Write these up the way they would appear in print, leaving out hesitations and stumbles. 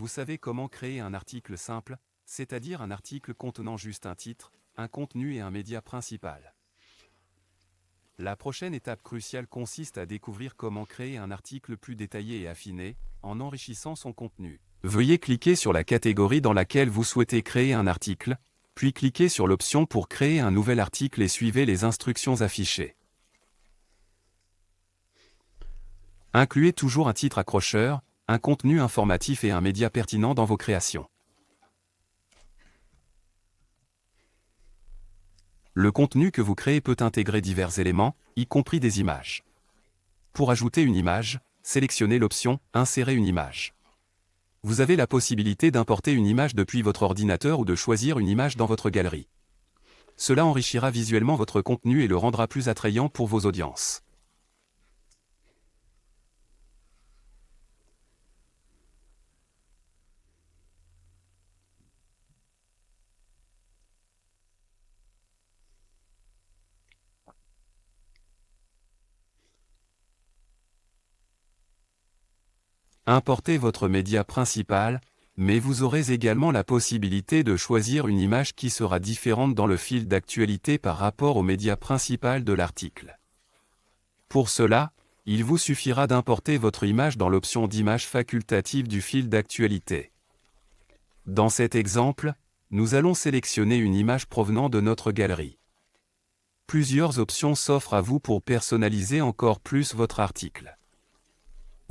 Vous savez comment créer un article simple, c'est-à-dire un article contenant juste un titre, un contenu et un média principal. La prochaine étape cruciale consiste à découvrir comment créer un article plus détaillé et affiné, en enrichissant son contenu. Veuillez cliquer sur la catégorie dans laquelle vous souhaitez créer un article, puis cliquez sur l'option pour créer un nouvel article et suivez les instructions affichées. Incluez toujours un titre accrocheur, un contenu informatif et un média pertinent dans vos créations. Le contenu que vous créez peut intégrer divers éléments, y compris des images. Pour ajouter une image, sélectionnez l'option « Insérer une image ». Vous avez la possibilité d'importer une image depuis votre ordinateur ou de choisir une image dans votre galerie. Cela enrichira visuellement votre contenu et le rendra plus attrayant pour vos audiences. Importez votre média principal, mais vous aurez également la possibilité de choisir une image qui sera différente dans le fil d'actualité par rapport au média principal de l'article. Pour cela, il vous suffira d'importer votre image dans l'option d'image facultative du fil d'actualité. Dans cet exemple, nous allons sélectionner une image provenant de notre galerie. Plusieurs options s'offrent à vous pour personnaliser encore plus votre article.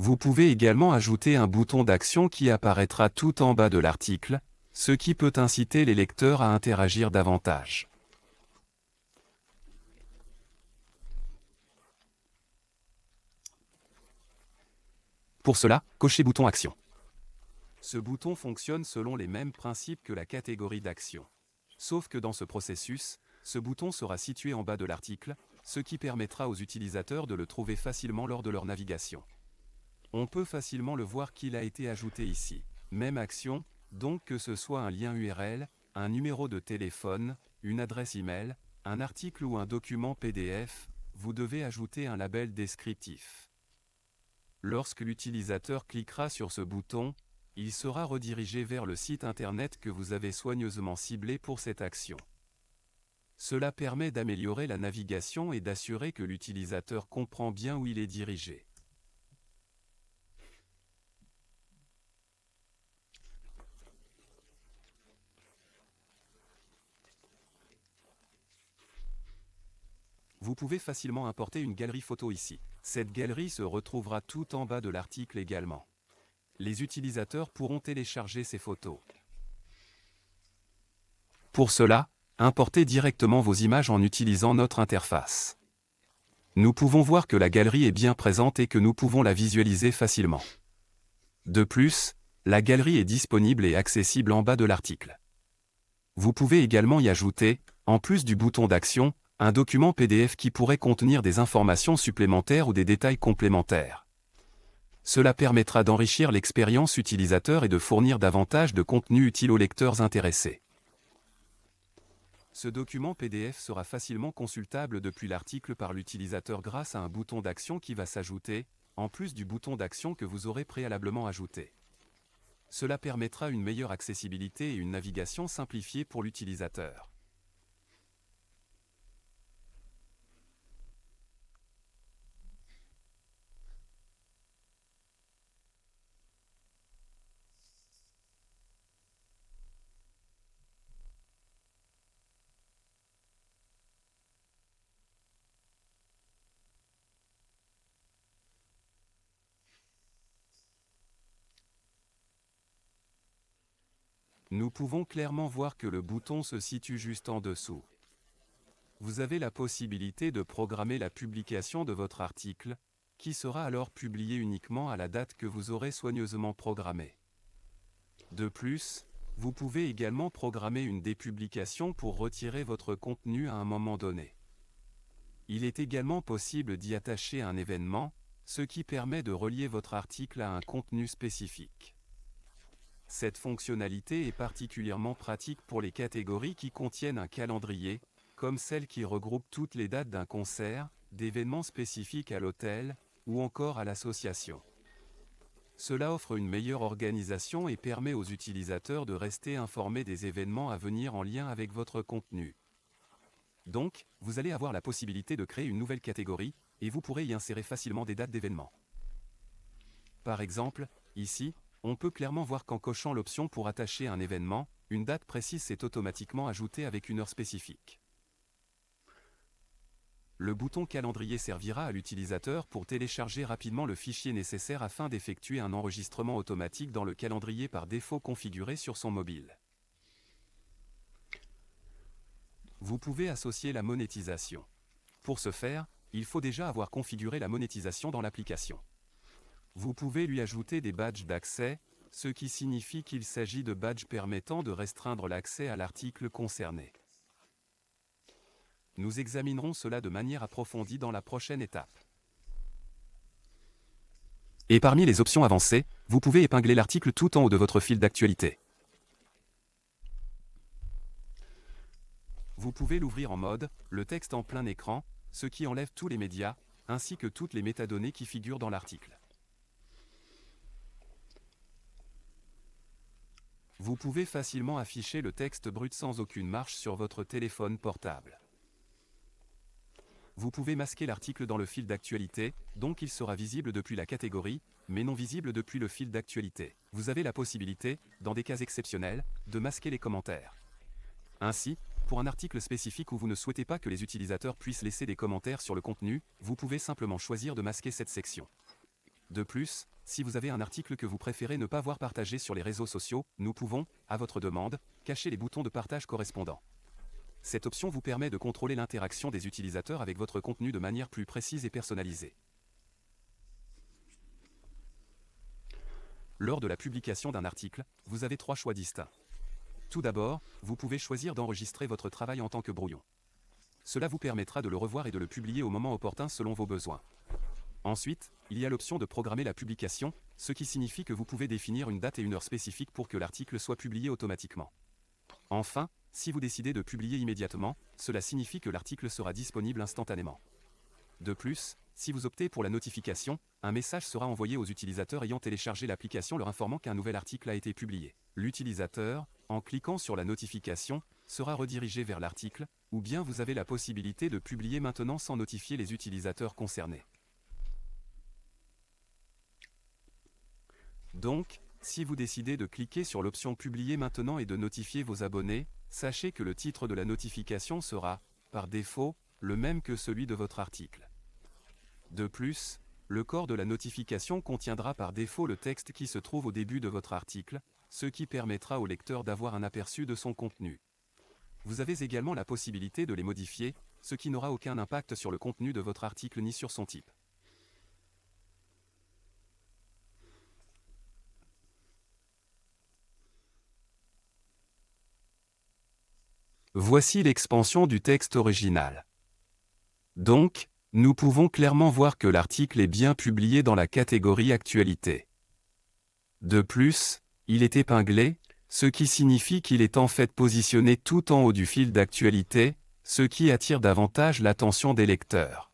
Vous pouvez également ajouter un bouton d'action qui apparaîtra tout en bas de l'article, ce qui peut inciter les lecteurs à interagir davantage. Pour cela, cochez bouton Action. Ce bouton fonctionne selon les mêmes principes que la catégorie d'action. Sauf que dans ce processus, ce bouton sera situé en bas de l'article, ce qui permettra aux utilisateurs de le trouver facilement lors de leur navigation. On peut facilement le voir qu'il a été ajouté ici. Même action, donc que ce soit un lien URL, un numéro de téléphone, une adresse email, un article ou un document PDF, vous devez ajouter un label descriptif. Lorsque l'utilisateur cliquera sur ce bouton, il sera redirigé vers le site internet que vous avez soigneusement ciblé pour cette action. Cela permet d'améliorer la navigation et d'assurer que l'utilisateur comprend bien où il est dirigé. Vous pouvez facilement importer une galerie photo ici. Cette galerie se retrouvera tout en bas de l'article également. Les utilisateurs pourront télécharger ces photos. Pour cela, importez directement vos images en utilisant notre interface. Nous pouvons voir que la galerie est bien présente et que nous pouvons la visualiser facilement. De plus, la galerie est disponible et accessible en bas de l'article. Vous pouvez également y ajouter, en plus du bouton d'action, un document PDF qui pourrait contenir des informations supplémentaires ou des détails complémentaires. Cela permettra d'enrichir l'expérience utilisateur et de fournir davantage de contenu utile aux lecteurs intéressés. Ce document PDF sera facilement consultable depuis l'article par l'utilisateur grâce à un bouton d'action qui va s'ajouter, en plus du bouton d'action que vous aurez préalablement ajouté. Cela permettra une meilleure accessibilité et une navigation simplifiée pour l'utilisateur. Nous pouvons clairement voir que le bouton se situe juste en dessous. Vous avez la possibilité de programmer la publication de votre article, qui sera alors publié uniquement à la date que vous aurez soigneusement programmée. De plus, vous pouvez également programmer une dépublication pour retirer votre contenu à un moment donné. Il est également possible d'y attacher un événement, ce qui permet de relier votre article à un contenu spécifique. Cette fonctionnalité est particulièrement pratique pour les catégories qui contiennent un calendrier, comme celle qui regroupe toutes les dates d'un concert, d'événements spécifiques à l'hôtel, ou encore à l'association. Cela offre une meilleure organisation et permet aux utilisateurs de rester informés des événements à venir en lien avec votre contenu. Donc, vous allez avoir la possibilité de créer une nouvelle catégorie, et vous pourrez y insérer facilement des dates d'événements. Par exemple, ici, on peut clairement voir qu'en cochant l'option pour attacher un événement, une date précise s'est automatiquement ajoutée avec une heure spécifique. Le bouton calendrier servira à l'utilisateur pour télécharger rapidement le fichier nécessaire afin d'effectuer un enregistrement automatique dans le calendrier par défaut configuré sur son mobile. Vous pouvez associer la monétisation. Pour ce faire, il faut déjà avoir configuré la monétisation dans l'application. Vous pouvez lui ajouter des badges d'accès, ce qui signifie qu'il s'agit de badges permettant de restreindre l'accès à l'article concerné. Nous examinerons cela de manière approfondie dans la prochaine étape. Et parmi les options avancées, vous pouvez épingler l'article tout en haut de votre fil d'actualité. Vous pouvez l'ouvrir en mode « Le texte en plein écran », ce qui enlève tous les médias, ainsi que toutes les métadonnées qui figurent dans l'article. Vous pouvez facilement afficher le texte brut sans aucune marche sur votre téléphone portable. Vous pouvez masquer l'article dans le fil d'actualité, donc il sera visible depuis la catégorie, mais non visible depuis le fil d'actualité. Vous avez la possibilité, dans des cas exceptionnels, de masquer les commentaires. Ainsi, pour un article spécifique où vous ne souhaitez pas que les utilisateurs puissent laisser des commentaires sur le contenu, vous pouvez simplement choisir de masquer cette section. De plus, si vous avez un article que vous préférez ne pas voir partagé sur les réseaux sociaux, nous pouvons, à votre demande, cacher les boutons de partage correspondants. Cette option vous permet de contrôler l'interaction des utilisateurs avec votre contenu de manière plus précise et personnalisée. Lors de la publication d'un article, vous avez 3 choix distincts. Tout d'abord, vous pouvez choisir d'enregistrer votre travail en tant que brouillon. Cela vous permettra de le revoir et de le publier au moment opportun selon vos besoins. Ensuite, il y a l'option de programmer la publication, ce qui signifie que vous pouvez définir une date et une heure spécifique pour que l'article soit publié automatiquement. Enfin, si vous décidez de publier immédiatement, cela signifie que l'article sera disponible instantanément. De plus, si vous optez pour la notification, un message sera envoyé aux utilisateurs ayant téléchargé l'application leur informant qu'un nouvel article a été publié. L'utilisateur, en cliquant sur la notification, sera redirigé vers l'article, ou bien vous avez la possibilité de publier maintenant sans notifier les utilisateurs concernés. Donc, si vous décidez de cliquer sur l'option Publier maintenant et de notifier vos abonnés, sachez que le titre de la notification sera, par défaut, le même que celui de votre article. De plus, le corps de la notification contiendra par défaut le texte qui se trouve au début de votre article, ce qui permettra au lecteur d'avoir un aperçu de son contenu. Vous avez également la possibilité de les modifier, ce qui n'aura aucun impact sur le contenu de votre article ni sur son type. Voici l'expansion du texte original. Donc, nous pouvons clairement voir que l'article est bien publié dans la catégorie Actualité. De plus, il est épinglé, ce qui signifie qu'il est en fait positionné tout en haut du fil d'actualité, ce qui attire davantage l'attention des lecteurs.